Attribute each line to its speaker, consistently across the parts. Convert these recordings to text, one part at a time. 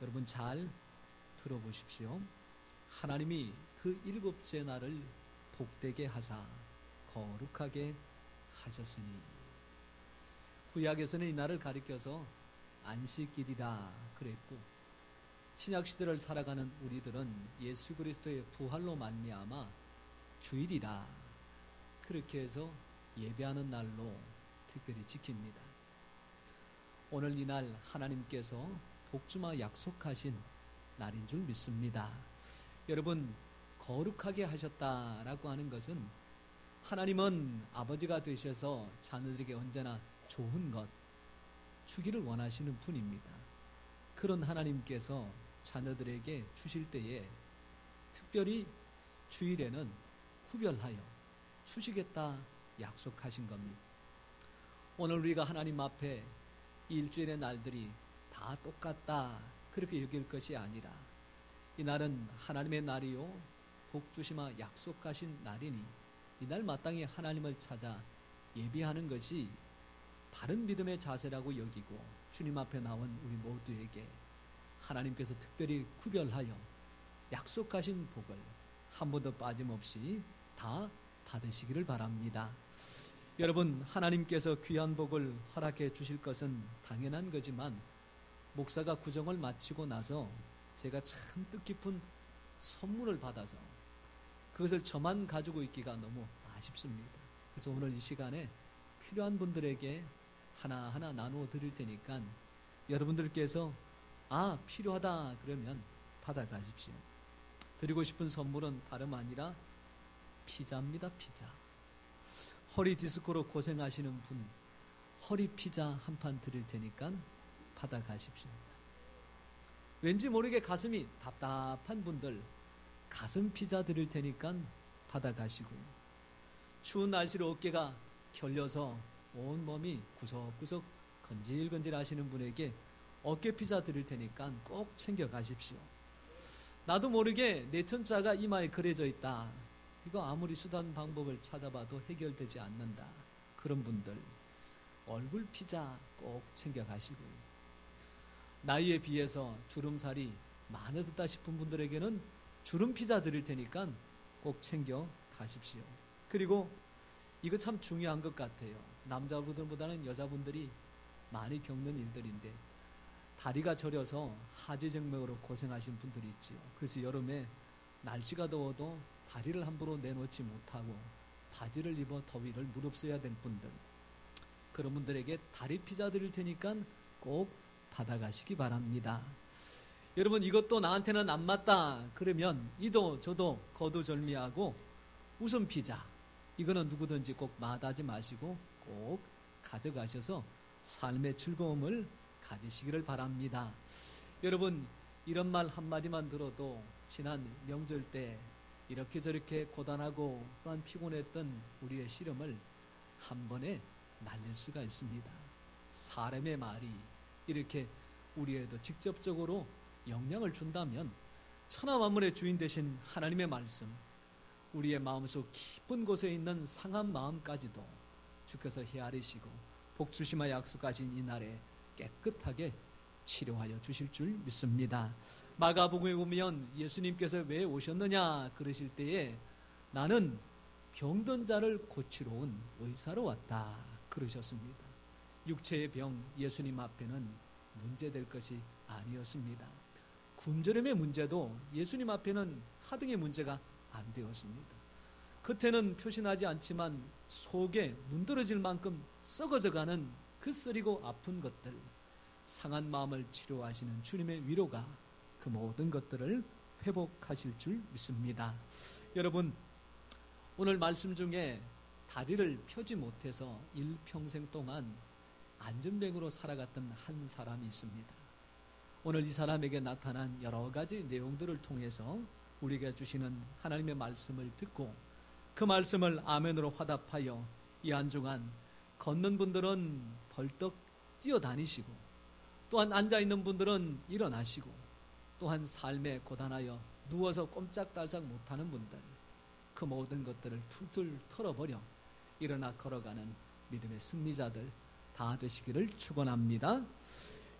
Speaker 1: 여러분 잘 들어보십시오. 하나님이 그 일곱째 날을 복되게 하사 거룩하게 하셨으니, 구약에서는 이 날을 가리켜서 안식일이라 그랬고, 신약시대를 살아가는 우리들은 예수 그리스도의 부활로 말미암아 주일이라 그렇게 해서 예배하는 날로 특별히 지킵니다. 오늘 이 날 하나님께서 복주마 약속하신 날인 줄 믿습니다. 여러분, 거룩하게 하셨다라고 하는 것은 하나님은 아버지가 되셔서 자녀들에게 언제나 좋은 것 주기를 원하시는 분입니다. 그런 하나님께서 자녀들에게 주실 때에 특별히 주일에는 구별하여 주시겠다 약속하신 겁니다. 오늘 우리가 하나님 앞에 이 일주일의 날들이 다 똑같다 그렇게 여길 것이 아니라, 이 날은 하나님의 날이요 복주시마 약속하신 날이니 이 날 마땅히 하나님을 찾아 예비하는 것이 바른 믿음의 자세라고 여기고, 주님 앞에 나온 우리 모두에게 하나님께서 특별히 구별하여 약속하신 복을 한 번도 빠짐없이 다 받으시기를 바랍니다. 여러분, 하나님께서 귀한 복을 허락해 주실 것은 당연한 거지만, 목사가 구정을 마치고 나서 제가 참 뜻깊은 선물을 받아서 그것을 저만 가지고 있기가 너무 아쉽습니다. 그래서 오늘 이 시간에 필요한 분들에게 하나하나 나누어 드릴 테니까 여러분들께서 필요하다 그러면 받아가십시오. 드리고 싶은 선물은 다름 아니라 피자입니다. 피자. 허리 디스크로 고생하시는 분, 허리 피자 한 판 드릴 테니까 받아가십시오. 왠지 모르게 가슴이 답답한 분들, 가슴 피자 드릴 테니까 받아가시고요. 추운 날씨로 어깨가 결려서 온 몸이 구석구석 건질건질 하시는 분에게 어깨 피자 드릴 테니까 꼭 챙겨가십시오. 나도 모르게 내 천자가 이마에 그려져 있다, 이거 아무리 수단 방법을 찾아봐도 해결되지 않는다, 그런 분들 얼굴 피자 꼭 챙겨가시고요. 나이에 비해서 주름살이 많아졌다 싶은 분들에게는 주름 피자 드릴 테니까 꼭 챙겨 가십시오. 그리고 이거 참 중요한 것 같아요. 남자분들보다는 여자분들이 많이 겪는 일들인데, 다리가 저려서 하지정맥으로 고생하신 분들이 있지요. 그래서 여름에 날씨가 더워도 다리를 함부로 내놓지 못하고 바지를 입어 더위를 무릅써야 될 분들, 그런 분들에게 다리 피자 드릴 테니까 꼭 받아가시기 바랍니다. 여러분, 이것도 나한테는 안 맞다 그러면 이도 저도 거두절미하고 웃음 피자, 이거는 누구든지 꼭 마다하지 마시고 꼭 가져가셔서 삶의 즐거움을 가지시기를 바랍니다. 여러분, 이런 말 한마디만 들어도 지난 명절 때 이렇게 저렇게 고단하고 또한 피곤했던 우리의 시름을 한 번에 날릴 수가 있습니다. 사람의 말이 이렇게 우리에도 직접적으로 영향을 준다면, 천하만물의 주인 되신 하나님의 말씀, 우리의 마음속 깊은 곳에 있는 상한 마음까지도 주께서 헤아리시고 복주시마 약속하신 이 날에 깨끗하게 치료하여 주실 줄 믿습니다. 마가복음에 보면 예수님께서 왜 오셨느냐 그러실 때에 나는 병든 자를 고치러 온 의사로 왔다 그러셨습니다. 육체의 병 예수님 앞에는 문제될 것이 아니었습니다. 굶주림의 문제도 예수님 앞에는 하등의 문제가 안 되었습니다. 겉에는 표시나지 않지만 속에 문드러질 만큼 썩어져가는 그 쓰리고 아픈 것들, 상한 마음을 치료하시는 주님의 위로가 그 모든 것들을 회복하실 줄 믿습니다. 여러분, 오늘 말씀 중에 다리를 펴지 못해서 일평생 동안 안전뱅으로 살아갔던 한 사람이 있습니다. 오늘 이 사람에게 나타난 여러 가지 내용들을 통해서 우리에게 주시는 하나님의 말씀을 듣고 그 말씀을 아멘으로 화답하여 이 한 주간 걷는 분들은 벌떡 뛰어다니시고, 또한 앉아있는 분들은 일어나시고, 또한 삶에 고단하여 누워서 꼼짝달싹 못하는 분들, 그 모든 것들을 툴툴 털어버려 일어나 걸어가는 믿음의 승리자들 다 되시기를 축원합니다.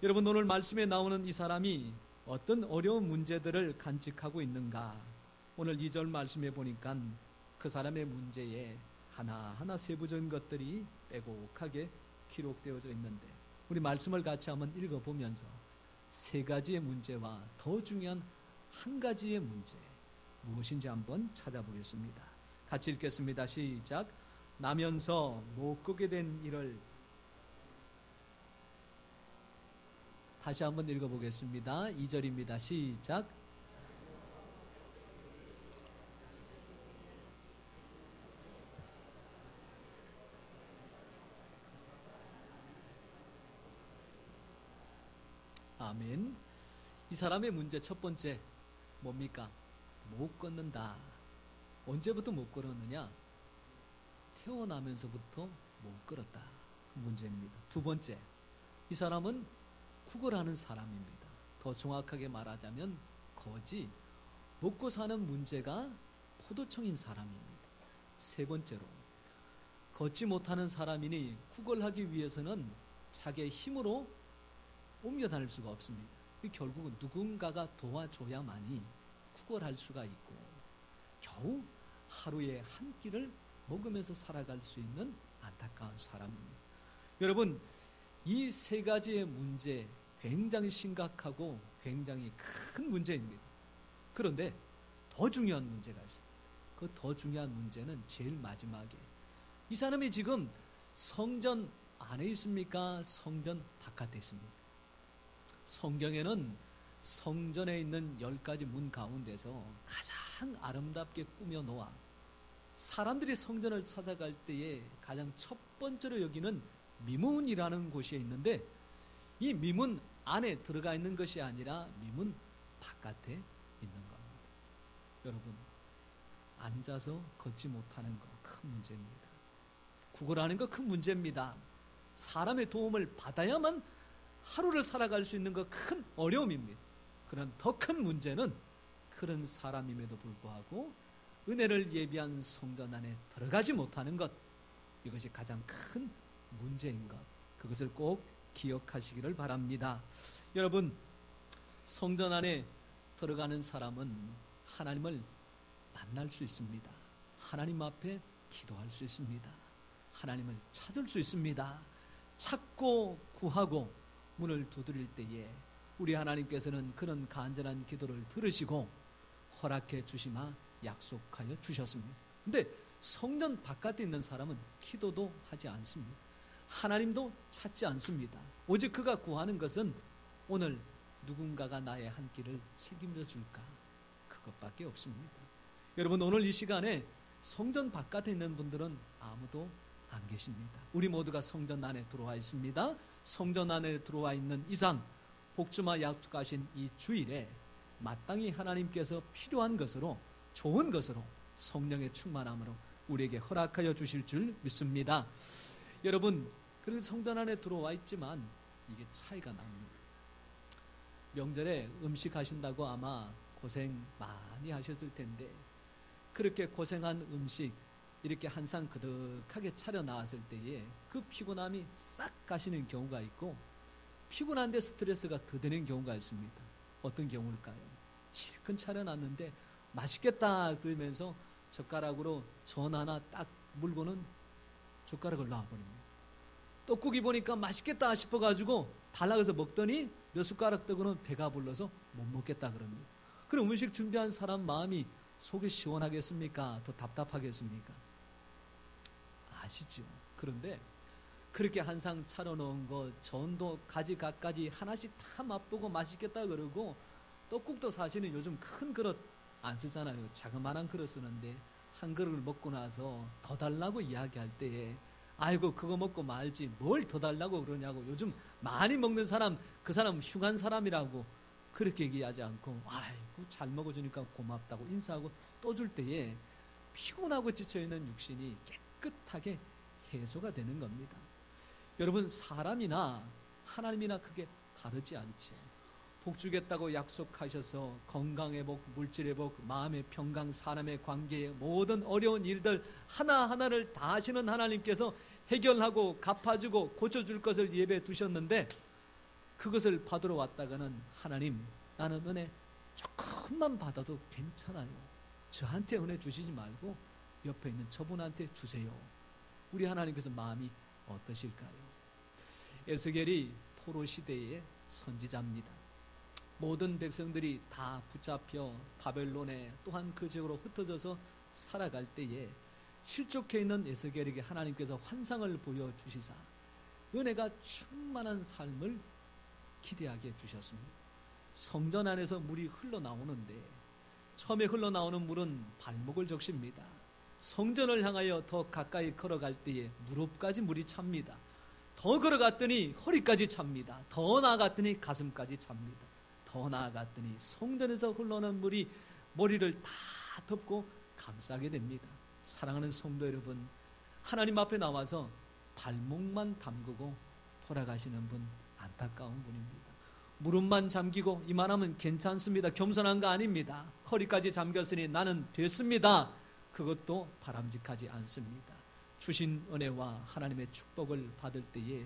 Speaker 1: 여러분, 오늘 말씀에 나오는 이 사람이 어떤 어려운 문제들을 간직하고 있는가? 오늘 2절 말씀해 보니까 그 사람의 문제에 하나하나 세부적인 것들이 빼곡하게 기록되어져 있는데, 우리 말씀을 같이 한번 읽어보면서 세 가지의 문제와 더 중요한 한 가지의 문제, 무엇인지 한번 찾아보겠습니다. 같이 읽겠습니다. 시작. 나면서 못 끄게 된 일을, 다시 한번 읽어보겠습니다. 2절입니다. 시작. 아멘. 이 사람의 문제 첫 번째 뭡니까? 못 걷는다. 언제부터 못 걸었느냐? 태어나면서부터 못 걸었다. 문제입니다. 두 번째, 이 사람은 구걸하는 사람입니다. 더 정확하게 말하자면 거지, 먹고 사는 문제가 포도청인 사람입니다. 세 번째로, 걷지 못하는 사람이니 구걸하기 위해서는 자기의 힘으로 옮겨 다닐 수가 없습니다. 결국은 누군가가 도와줘야만이 구걸할 수가 있고 겨우 하루에 한 끼를 먹으면서 살아갈 수 있는 안타까운 사람입니다. 여러분, 이 세 가지의 문제 굉장히 심각하고 굉장히 큰 문제입니다. 그런데 더 중요한 문제가 있습니다. 그 더 중요한 문제는 제일 마지막에, 이 사람이 지금 성전 안에 있습니까? 성전 바깥에 있습니까? 성경에는 성전에 있는 10가지 문 가운데서 가장 아름답게 꾸며 놓아 사람들이 성전을 찾아갈 때에 가장 첫 번째로 여기는 미문이라는 곳이 있는데, 이 미문 안에 들어가 있는 것이 아니라 미문 바깥에 있는 겁니다. 여러분, 앉아서 걷지 못하는 거 큰 문제입니다. 구걸하는 거 큰 문제입니다. 사람의 도움을 받아야만 하루를 살아갈 수 있는 거 큰 어려움입니다. 그런 더 큰 문제는 그런 사람임에도 불구하고 은혜를 예비한 성전 안에 들어가지 못하는 것, 이것이 가장 큰 문제인 것, 그것을 꼭 기억하시기를 바랍니다. 여러분, 성전 안에 들어가는 사람은 하나님을 만날 수 있습니다. 하나님 앞에 기도할 수 있습니다. 하나님을 찾을 수 있습니다. 찾고 구하고 문을 두드릴 때에 우리 하나님께서는 그런 간절한 기도를 들으시고 허락해 주시마 약속하여 주셨습니다. 근데 성전 바깥에 있는 사람은 기도도 하지 않습니다. 하나님도 찾지 않습니다. 오직 그가 구하는 것은 오늘 누군가가 나의 한 끼를 책임져 줄까, 그것밖에 없습니다. 여러분, 오늘 이 시간에 성전 바깥에 있는 분들은 아무도 안 계십니다. 우리 모두가 성전 안에 들어와 있습니다. 성전 안에 들어와 있는 이상 복주마 약속하신 이 주일에 마땅히 하나님께서 필요한 것으로, 좋은 것으로, 성령의 충만함으로 우리에게 허락하여 주실 줄 믿습니다. 여러분, 그래서 성전 안에 들어와 있지만 이게 차이가 납니다. 명절에 음식 하신다고 아마 고생 많이 하셨을 텐데, 그렇게 고생한 음식 이렇게 한 상 그득하게 차려 나왔을 때에 그 피곤함이 싹 가시는 경우가 있고, 피곤한데 스트레스가 더 되는 경우가 있습니다. 어떤 경우일까요? 실컷 차려놨는데 맛있겠다 그러면서 젓가락으로 전 하나 딱 물고는 젓가락을 놔버립니다. 떡국이 보니까 맛있겠다 싶어가지고 달라고해서 먹더니 몇 숟가락 떠고는 배가 불러서 못 먹겠다 그럽니다. 그럼 음식 준비한 사람 마음이 속이 시원하겠습니까? 더 답답하겠습니까? 아시죠? 그런데 그렇게 한 상 차려놓은 거, 전도 가지각가지 하나씩 다 맛보고 맛있겠다 그러고, 떡국도 사실은 요즘 큰 그릇 안 쓰잖아요. 자그마한 그릇 쓰는데 한 그릇을 먹고 나서 더 달라고 이야기할 때에 아이고 그거 먹고 말지 뭘 더 달라고 그러냐고, 요즘 많이 먹는 사람 그 사람 흉한 사람이라고 그렇게 얘기하지 않고 아이고 잘 먹어주니까 고맙다고 인사하고 또 줄 때에 피곤하고 지쳐있는 육신이 깨끗하게 해소가 되는 겁니다. 여러분, 사람이나 하나님이나 크게 다르지 않죠. 복 주겠다고 약속하셔서 건강회복, 물질회복, 마음의 평강, 사람의 관계의 모든 어려운 일들 하나하나를 다 하시는 하나님께서 해결하고 갚아주고 고쳐줄 것을 예배해 두셨는데, 그것을 받으러 왔다가는 하나님 나는 은혜 조금만 받아도 괜찮아요. 저한테 은혜 주시지 말고 옆에 있는 저분한테 주세요. 우리 하나님께서 마음이 어떠실까요? 에스겔이 포로 시대의 선지자입니다. 모든 백성들이 다 붙잡혀 바벨론에 또한 그 지역으로 흩어져서 살아갈 때에 실족해 있는 에스겔에게 하나님께서 환상을 보여주시사 은혜가 충만한 삶을 기대하게 해주셨습니다. 성전 안에서 물이 흘러나오는데 처음에 흘러나오는 물은 발목을 적십니다. 성전을 향하여 더 가까이 걸어갈 때에 무릎까지 물이 찹니다. 더 걸어갔더니 허리까지 찹니다. 더 나아갔더니 가슴까지 찹니다. 더 나아갔더니 성전에서 흘러오는 물이 머리를 다 덮고 감싸게 됩니다. 사랑하는 성도 여러분, 하나님 앞에 나와서 발목만 담그고 돌아가시는 분 안타까운 분입니다. 무릎만 잠기고 이만하면 괜찮습니다. 겸손한 거 아닙니다. 허리까지 잠겼으니 나는 됐습니다. 그것도 바람직하지 않습니다. 주신 은혜와 하나님의 축복을 받을 때에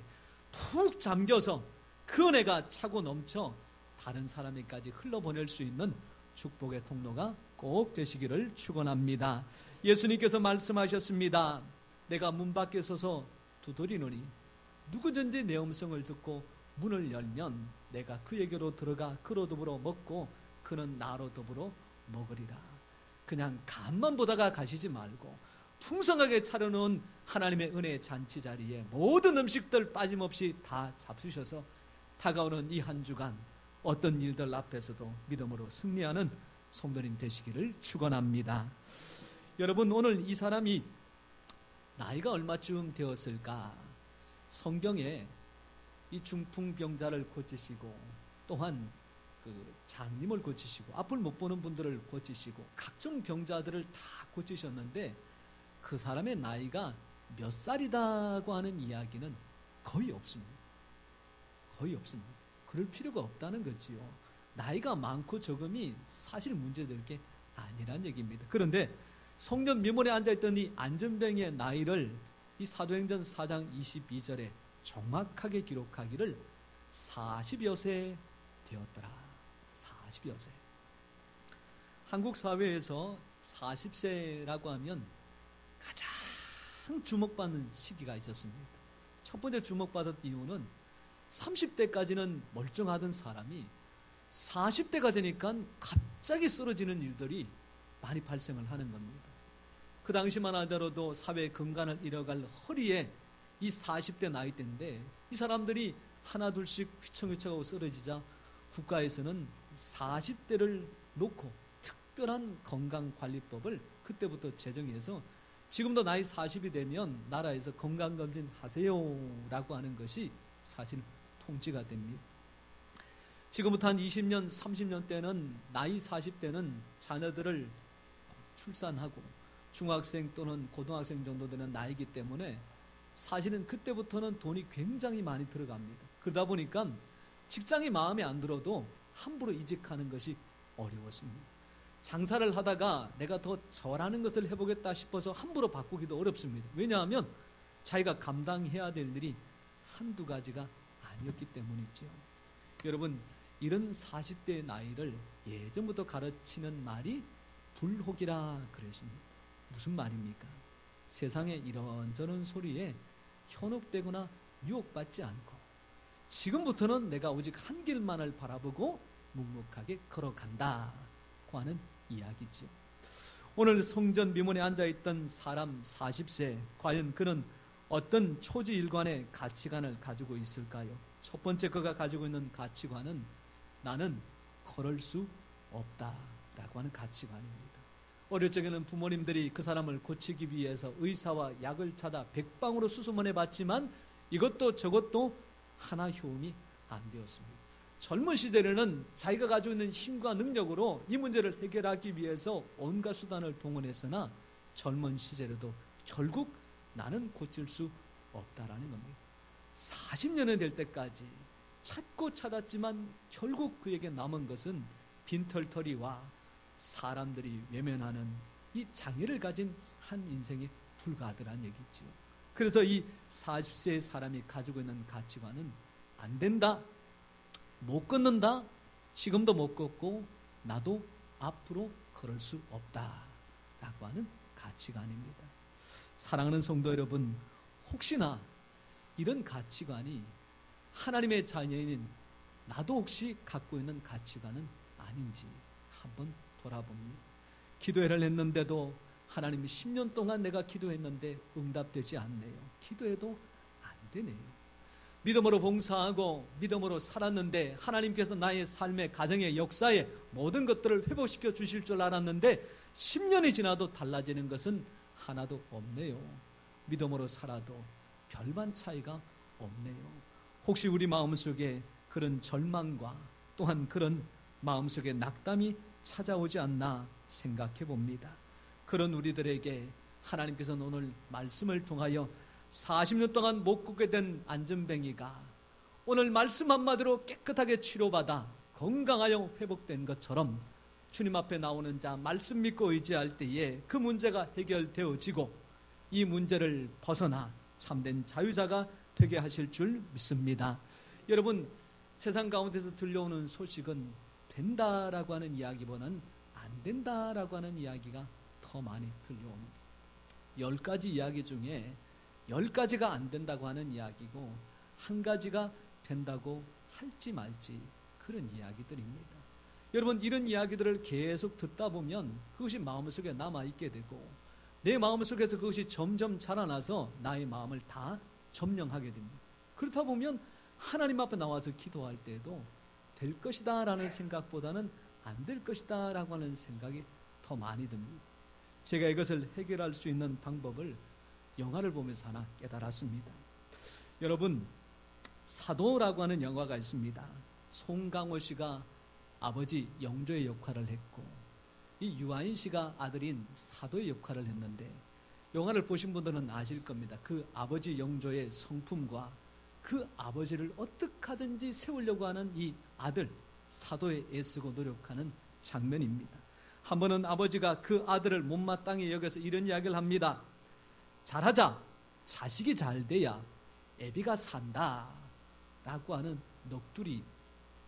Speaker 1: 푹 잠겨서 그 은혜가 차고 넘쳐 다른 사람에게까지 흘러보낼 수 있는 축복의 통로가 꼭 되시기를 축원합니다. 예수님께서 말씀하셨습니다. 내가 문 밖에 서서 두드리노니 누구든지 내 음성을 듣고 문을 열면 내가 그에게로 들어가 그로 더불어 먹고 그는 나로 더불어 먹으리라. 그냥 간만 보다가 가시지 말고 풍성하게 차려놓은 하나님의 은혜의 잔치 자리에 모든 음식들 빠짐없이 다 잡수셔서 다가오는 이 한 주간 어떤 일들 앞에서도 믿음으로 승리하는 성도님 되시기를 축원합니다. 여러분, 오늘 이 사람이 나이가 얼마쯤 되었을까? 성경에 이 중풍병자를 고치시고 또한 그 장님을 고치시고 앞을 못 보는 분들을 고치시고 각종 병자들을 다 고치셨는데 그 사람의 나이가 몇 살이다고 하는 이야기는 거의 없습니다. 거의 없습니다. 그럴 필요가 없다는 거지요. 나이가 많고 적음이 사실 문제될 게 아니란 얘기입니다. 그런데 성전 미문에 앉아있던 이 안전병의 나이를 이 사도행전 4장 22절에 정확하게 기록하기를 40여 세 되었더라. 40여 세. 한국 사회에서 40세라고 하면 가장 주목받는 시기가 있었습니다. 첫 번째 주목받았던 이유는 30대까지는 멀쩡하던 사람이 40대가 되니까 갑자기 쓰러지는 일들이 많이 발생을 하는 겁니다. 그 당시만 하더라도 사회 근간을 잃어갈 허리에 이 40대 나이대인데 이 사람들이 하나 둘씩 휘청휘청하고 쓰러지자 국가에서는 40대를 놓고 특별한 건강관리법을 그때부터 제정해서 지금도 나이 40이 되면 나라에서 건강검진 하세요라고 하는 것이 사실 통지가 됩니다. 지금부터 한 20년, 30년 때는 나이 40대는 자녀들을 출산하고 중학생 또는 고등학생 정도 되는 나이기 때문에 사실은 그때부터는 돈이 굉장히 많이 들어갑니다. 그러다 보니까 직장이 마음에 안 들어도 함부로 이직하는 것이 어려웠습니다. 장사를 하다가 내가 더 잘하는 것을 해보겠다 싶어서 함부로 바꾸기도 어렵습니다. 왜냐하면 자기가 감당해야 될 일이 한두 가지가 아니었기 때문이죠. 여러분, 이런 40대의 나이를 예전부터 가르치는 말이 불혹이라 그랬습니다. 무슨 말입니까? 세상의 이런저런 소리에 현혹되거나 유혹받지 않고 지금부터는 내가 오직 한 길만을 바라보고 묵묵하게 걸어간다고 하는 이야기죠. 오늘 성전 미문에 앉아있던 사람 40세, 과연 그는 어떤 초지일관의 가치관을 가지고 있을까요? 첫 번째 그가 가지고 있는 가치관은 나는 걸을 수 없다라고 하는 가치관입니다. 어릴 적에는 부모님들이 그 사람을 고치기 위해서 의사와 약을 찾아 백방으로 수소문해 봤지만 이것도 저것도 하나 효험이 안 되었습니다. 젊은 시절에는 자기가 가지고 있는 힘과 능력으로 이 문제를 해결하기 위해서 온갖 수단을 동원했으나 젊은 시절에도 결국 나는 고칠 수 없다라는 겁니다. 40년이 될 때까지 찾고 찾았지만 결국 그에게 남은 것은 빈털터리와 사람들이 외면하는 이 장애를 가진 한 인생에 불과하더란 얘기죠. 그래서 이 40세의 사람이 가지고 있는 가치관은 안 된다, 못 끊는다, 지금도 못 걷고 나도 앞으로 걸을 수 없다라고 하는 가치관입니다. 사랑하는 성도 여러분, 혹시나 이런 가치관이 하나님의 자녀인 나도 혹시 갖고 있는 가치관은 아닌지 한번 돌아봅니다. 기도회를 했는데도 하나님이 10년 동안 내가 기도했는데 응답되지 않네요. 기도해도 안 되네요. 믿음으로 봉사하고 믿음으로 살았는데 하나님께서 나의 삶의 가정의 역사에 모든 것들을 회복시켜 주실 줄 알았는데 10년이 지나도 달라지는 것은 하나도 없네요. 믿음으로 살아도 별반 차이가 없네요. 혹시 우리 마음속에 그런 절망과 또한 그런 마음속에 낙담이 찾아오지 않나 생각해 봅니다. 그런 우리들에게 하나님께서는 오늘 말씀을 통하여 40년 동안 못 걷게 된 안전뱅이가 오늘 말씀 한마디로 깨끗하게 치료받아 건강하여 회복된 것처럼 주님 앞에 나오는 자 말씀 믿고 의지할 때에 그 문제가 해결되어지고 이 문제를 벗어나 참된 자유자가 되게 하실 줄 믿습니다. 여러분, 세상 가운데서 들려오는 소식은 된다라고 하는 이야기보다는 안 된다라고 하는 이야기가 더 많이 들려옵니다. 10가지 이야기 중에 10가지가 안 된다고 하는 이야기고 한 가지가 된다고 할지 말지 그런 이야기들입니다. 여러분, 이런 이야기들을 계속 듣다 보면 그것이 마음속에 남아있게 되고 내 마음속에서 그것이 점점 자라나서 나의 마음을 다 점령하게 됩니다. 그렇다 보면 하나님 앞에 나와서 기도할 때에도 될 것이다 라는 생각보다는 안 될 것이다 라고 하는 생각이 더 많이 듭니다. 제가 이것을 해결할 수 있는 방법을 영화를 보면서 하나 깨달았습니다. 여러분, 사도라고 하는 영화가 있습니다. 송강호 씨가 아버지 영조의 역할을 했고 이 유아인 씨가 아들인 사도의 역할을 했는데 영화를 보신 분들은 아실 겁니다. 그 아버지 영조의 성품과 그 아버지를 어떻게 하든지 세우려고 하는 이 아들 사도에 애쓰고 노력하는 장면입니다. 한 번은 아버지가 그 아들을 못마땅히 여겨서 이런 이야기를 합니다. 잘하자, 자식이 잘 돼야 애비가 산다 라고 하는 넋두리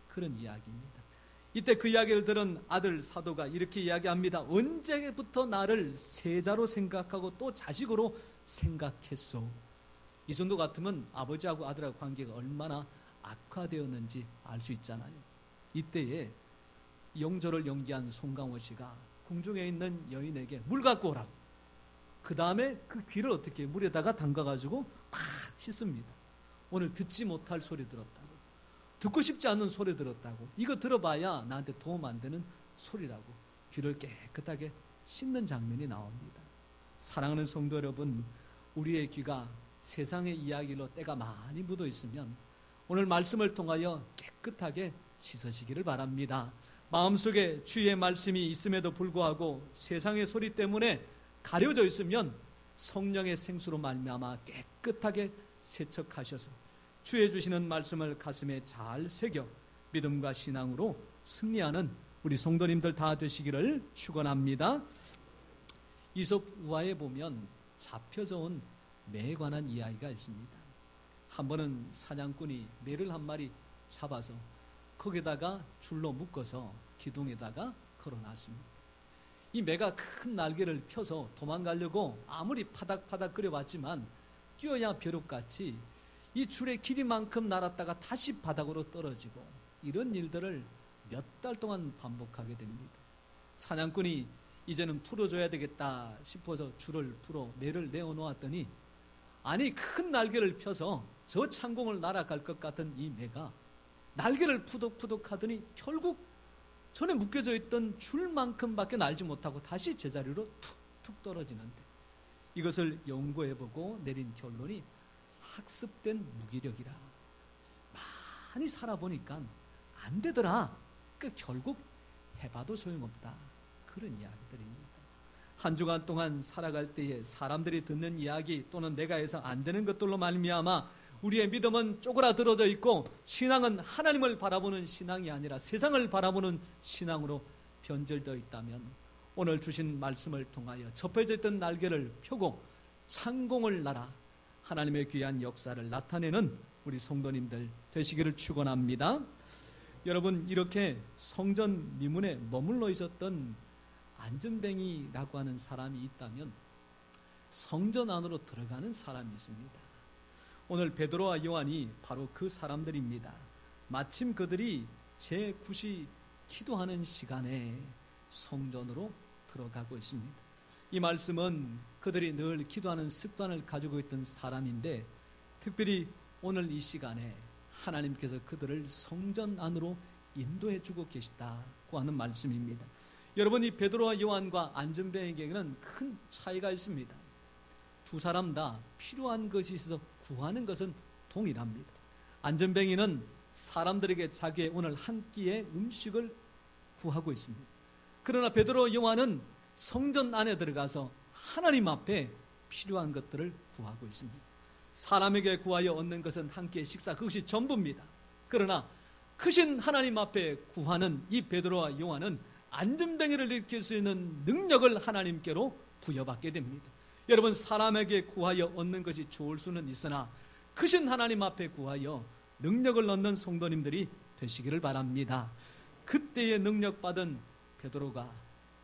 Speaker 1: 그런 이야기입니다. 이때 그 이야기를 들은 아들 사도가 이렇게 이야기합니다. 언제부터 나를 세자로 생각하고 또 자식으로 생각했소? 이 정도 같으면 아버지하고 아들하고 관계가 얼마나 악화되었는지 알 수 있잖아요. 이때에 영조를 연기한 송강호 씨가 궁중에 있는 여인에게 물 갖고 오라고. 그 다음에 그 귀를 어떻게 물에다가 담가가지고 팍 씻습니다. 오늘 듣지 못할 소리 들었다고, 듣고 싶지 않은 소리 들었다고, 이거 들어봐야 나한테 도움 안 되는 소리라고 귀를 깨끗하게 씻는 장면이 나옵니다. 사랑하는 성도 여러분, 우리의 귀가 세상의 이야기로 때가 많이 묻어 있으면 오늘 말씀을 통하여 깨끗하게 씻으시기를 바랍니다. 마음속에 주의 말씀이 있음에도 불구하고 세상의 소리 때문에 가려져 있으면 성령의 생수로 말미암아 깨끗하게 세척하셔서 주의 주시는 말씀을 가슴에 잘 새겨 믿음과 신앙으로 승리하는 우리 성도님들 다 되시기를 축원합니다. 이솝 우화에 보면 잡혀져 온 매에 관한 이야기가 있습니다. 한 번은 사냥꾼이 매를 한 마리 잡아서 거기다가 줄로 묶어서 기둥에다가 걸어놨습니다. 이 매가 큰 날개를 펴서 도망가려고 아무리 파닥파닥 끓여봤지만 뛰어야 벼룩같이 이 줄의 길이만큼 날았다가 다시 바닥으로 떨어지고 이런 일들을 몇 달 동안 반복하게 됩니다. 사냥꾼이 이제는 풀어줘야 되겠다 싶어서 줄을 풀어 매를 내어놓았더니 아니 큰 날개를 펴서 저 창공을 날아갈 것 같은 이 매가 날개를 푸덕푸덕 하더니 결국 전에 묶여져 있던 줄만큼밖에 날지 못하고 다시 제자리로 툭툭 떨어지는데 이것을 연구해보고 내린 결론이 학습된 무기력이라. 많이 살아보니까 안 되더라. 그러니까 결국 해봐도 소용없다. 그런 이야기들입니다. 한 주간 동안 살아갈 때에 사람들이 듣는 이야기 또는 내가 해서 안 되는 것들로 말미암아 우리의 믿음은 쪼그라들어져 있고 신앙은 하나님을 바라보는 신앙이 아니라 세상을 바라보는 신앙으로 변절되어 있다면 오늘 주신 말씀을 통하여 접혀져 있던 날개를 펴고 창공을 날아 하나님의 귀한 역사를 나타내는 우리 성도님들 되시기를 축원합니다. 여러분, 이렇게 성전 미문에 머물러 있었던 안전뱅이라고 하는 사람이 있다면 성전 안으로 들어가는 사람이 있습니다. 오늘 베드로와 요한이 바로 그 사람들입니다. 마침 그들이 제9시 기도하는 시간에 성전으로 들어가고 있습니다. 이 말씀은 그들이 늘 기도하는 습관을 가지고 있던 사람인데, 특별히 오늘 이 시간에 하나님께서 그들을 성전 안으로 인도해 주고 계시다고 하는 말씀입니다. 여러분, 이 베드로와 요한과 안전뱅이에게는 큰 차이가 있습니다. 두 사람 다 필요한 것이 있어서 구하는 것은 동일합니다. 안전뱅이는 사람들에게 자기의 오늘 한 끼의 음식을 구하고 있습니다. 그러나 베드로 요한은 성전 안에 들어가서 하나님 앞에 필요한 것들을 구하고 있습니다. 사람에게 구하여 얻는 것은 한 끼의 식사, 그것이 전부입니다. 그러나 크신 하나님 앞에 구하는 이 베드로와 요한은 안전뱅이를 일으킬 수 있는 능력을 하나님께로 부여받게 됩니다. 여러분, 사람에게 구하여 얻는 것이 좋을 수는 있으나 크신 하나님 앞에 구하여 능력을 얻는 성도님들이 되시기를 바랍니다. 그때에 능력받은 베드로가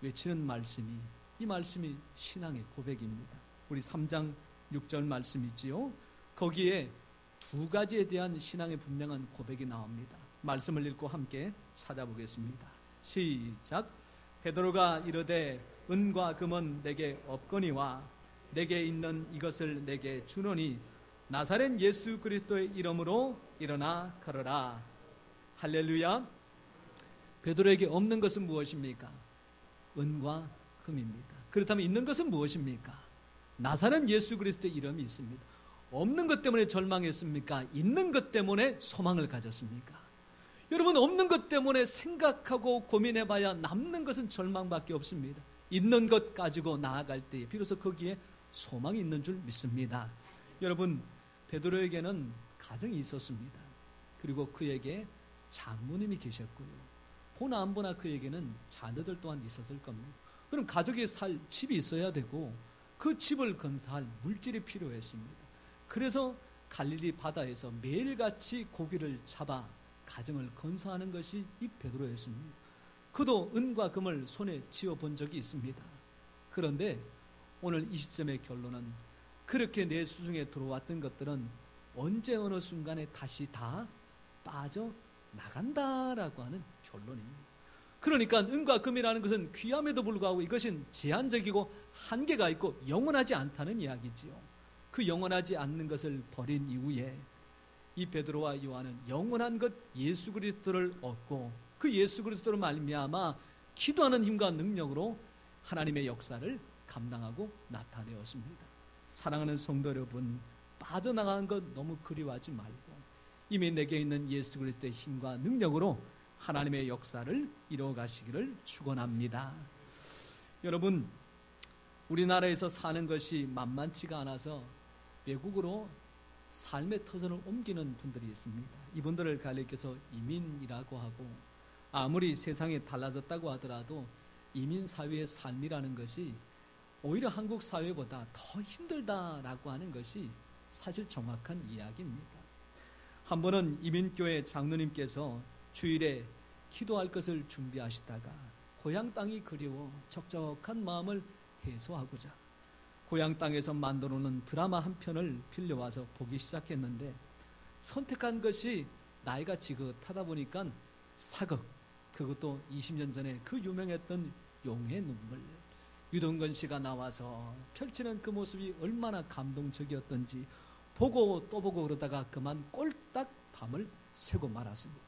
Speaker 1: 외치는 말씀이, 이 말씀이 신앙의 고백입니다. 우리 3장 6절 말씀이지요. 거기에 두 가지에 대한 신앙의 분명한 고백이 나옵니다. 말씀을 읽고 함께 찾아보겠습니다. 시작. 베드로가 이르되 은과 금은 내게 없거니와 내게 있는 이것을 내게 주노니 나사렛 예수 그리스도의 이름으로 일어나 걸어라. 할렐루야. 베드로에게 없는 것은 무엇입니까? 은과 금입니다. 그렇다면 있는 것은 무엇입니까? 나사렛 예수 그리스도의 이름이 있습니다. 없는 것 때문에 절망했습니까? 있는 것 때문에 소망을 가졌습니까? 여러분, 없는 것 때문에 생각하고 고민해봐야 남는 것은 절망밖에 없습니다. 있는 것 가지고 나아갈 때 비로소 거기에 소망이 있는 줄 믿습니다. 여러분, 베드로에게는 가정이 있었습니다. 그리고 그에게 장모님이 계셨고요. 보나 안 보나 그에게는 자녀들 또한 있었을 겁니다. 그럼 가족이 살 집이 있어야 되고 그 집을 건설할 물질이 필요했습니다. 그래서 갈릴리 바다에서 매일같이 고기를 잡아 가정을 건설하는 것이 이 베드로였습니다. 그도 은과 금을 손에 쥐어본 적이 있습니다. 그런데 오늘 이 시점의 결론은 그렇게 내 수중에 들어왔던 것들은 언제 어느 순간에 다시 다 빠져나간다라고 하는 결론입니다. 그러니까 은과 금이라는 것은 귀함에도 불구하고 이것은 제한적이고 한계가 있고 영원하지 않다는 이야기지요. 그 영원하지 않는 것을 버린 이후에 이 베드로와 요한은 영원한 것 예수 그리스도를 얻고 그 예수 그리스도로 말미암아 기도하는 힘과 능력으로 하나님의 역사를 감당하고 나타내었습니다. 사랑하는 성도 여러분, 빠져나간 것 너무 그리워하지 말고 이미 내게 있는 예수 그리스도의 힘과 능력으로 하나님의 역사를 이루어가시기를 축원합니다. 여러분, 우리나라에서 사는 것이 만만치가 않아서 외국으로 삶의 터전을 옮기는 분들이 있습니다. 이분들을 가리켜서 이민이라고 하고, 아무리 세상이 달라졌다고 하더라도 이민 사회의 삶이라는 것이 오히려 한국 사회보다 더 힘들다라고 하는 것이 사실 정확한 이야기입니다. 한 번은 이민교회 장로님께서 주일에 기도할 것을 준비하시다가 고향 땅이 그리워 적적한 마음을 해소하고자 고향 땅에서 만들어 놓은 드라마 한 편을 빌려와서 보기 시작했는데, 선택한 것이 나이가 지긋하다 보니까 사극, 그것도 20년 전에 그 유명했던 용의 눈물, 유동건 씨가 나와서 펼치는 그 모습이 얼마나 감동적이었던지 보고 또 보고 그러다가 그만 꼴딱 밤을 새고 말았습니다.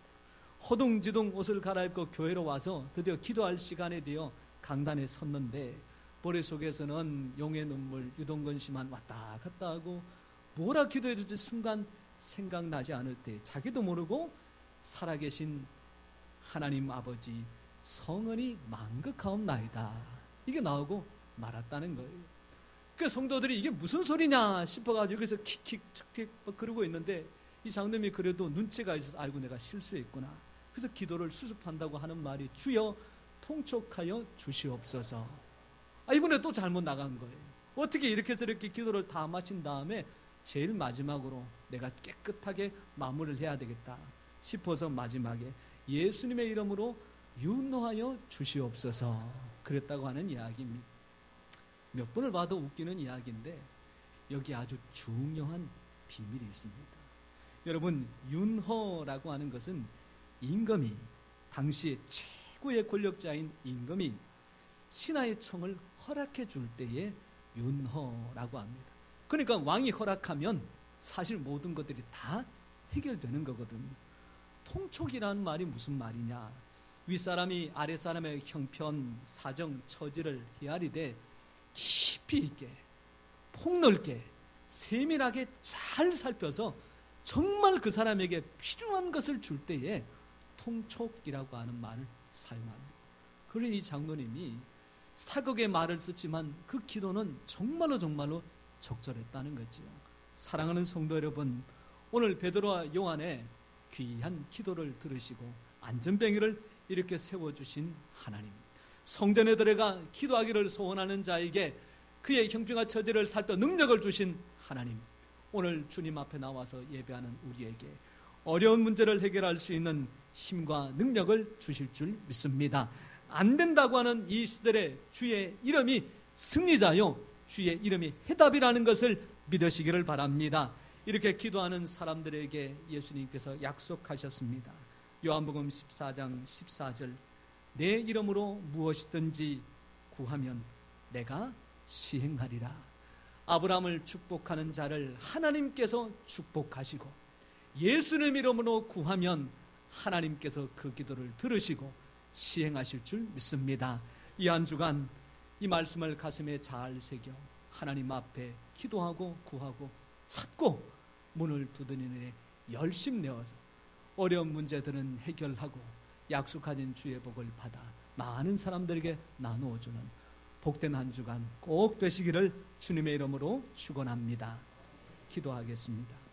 Speaker 1: 허둥지둥 옷을 갈아입고 교회로 와서 드디어 기도할 시간에 되어 강단에 섰는데 머릿속에서는 용의 눈물, 유동건 씨만 왔다 갔다 하고 뭐라 기도해야 될지 순간 생각나지 않을 때 자기도 모르고 살아계신 하나님 아버지 성은이 만극하옵나이다, 이게 나오고 말았다는 거예요. 그 성도들이 이게 무슨 소리냐 싶어가지고 여기서 킥킥 척킥 그러고 있는데 이 장로님이 그래도 눈치가 있어서 아이고 내가 실수했구나. 그래서 기도를 수습한다고 하는 말이 주여 통촉하여 주시옵소서. 이번에 또 잘못 나간 거예요. 어떻게 이렇게 저렇게 기도를 다 마친 다음에 제일 마지막으로 내가 깨끗하게 마무리를 해야 되겠다 싶어서 마지막에 예수님의 이름으로 윤호하여 주시옵소서 그랬다고 하는 이야기입니다. 몇 번을 봐도 웃기는 이야기인데 여기 아주 중요한 비밀이 있습니다. 여러분, 윤허라고 하는 것은 임금이, 당시의 최고의 권력자인 임금이 신하의 청을 허락해 줄 때에 윤허라고 합니다. 그러니까 왕이 허락하면 사실 모든 것들이 다 해결되는 거거든요. 통촉이라는 말이 무슨 말이냐? 윗사람이 아랫사람의 형편, 사정, 처지를 헤아리되 깊이 있게, 폭넓게, 세밀하게 잘 살펴서 정말 그 사람에게 필요한 것을 줄 때에 통촉이라고 하는 말을 사용합니다. 그러니 이 장로님이 사극의 말을 썼지만 그 기도는 정말로 적절했다는 거죠. 사랑하는 성도 여러분, 오늘 베드로와 요한의 귀한 기도를 들으시고 안전뱅이를 이렇게 세워주신 하나님, 성전에 들어가 기도하기를 소원하는 자에게 그의 형편과 처지를 살펴 능력을 주신 하나님, 오늘 주님 앞에 나와서 예배하는 우리에게 어려운 문제를 해결할 수 있는 힘과 능력을 주실 줄 믿습니다. 안 된다고 하는 이 시절에 주의 이름이 승리자요, 주의 이름이 해답이라는 것을 믿으시기를 바랍니다. 이렇게 기도하는 사람들에게 예수님께서 약속하셨습니다. 요한복음 14장 14절, 내 이름으로 무엇이든지 구하면 내가 시행하리라. 아브라함을 축복하는 자를 하나님께서 축복하시고 예수님 이름으로 구하면 하나님께서 그 기도를 들으시고 시행하실 줄 믿습니다. 이 한 주간 이 말씀을 가슴에 잘 새겨 하나님 앞에 기도하고 구하고 찾고 문을 두드리는 열심 내어서 어려운 문제들은 해결하고 약속하신 주의 복을 받아 많은 사람들에게 나누어주는 복된 한 주간 꼭 되시기를 주님의 이름으로 축원합니다. 기도하겠습니다.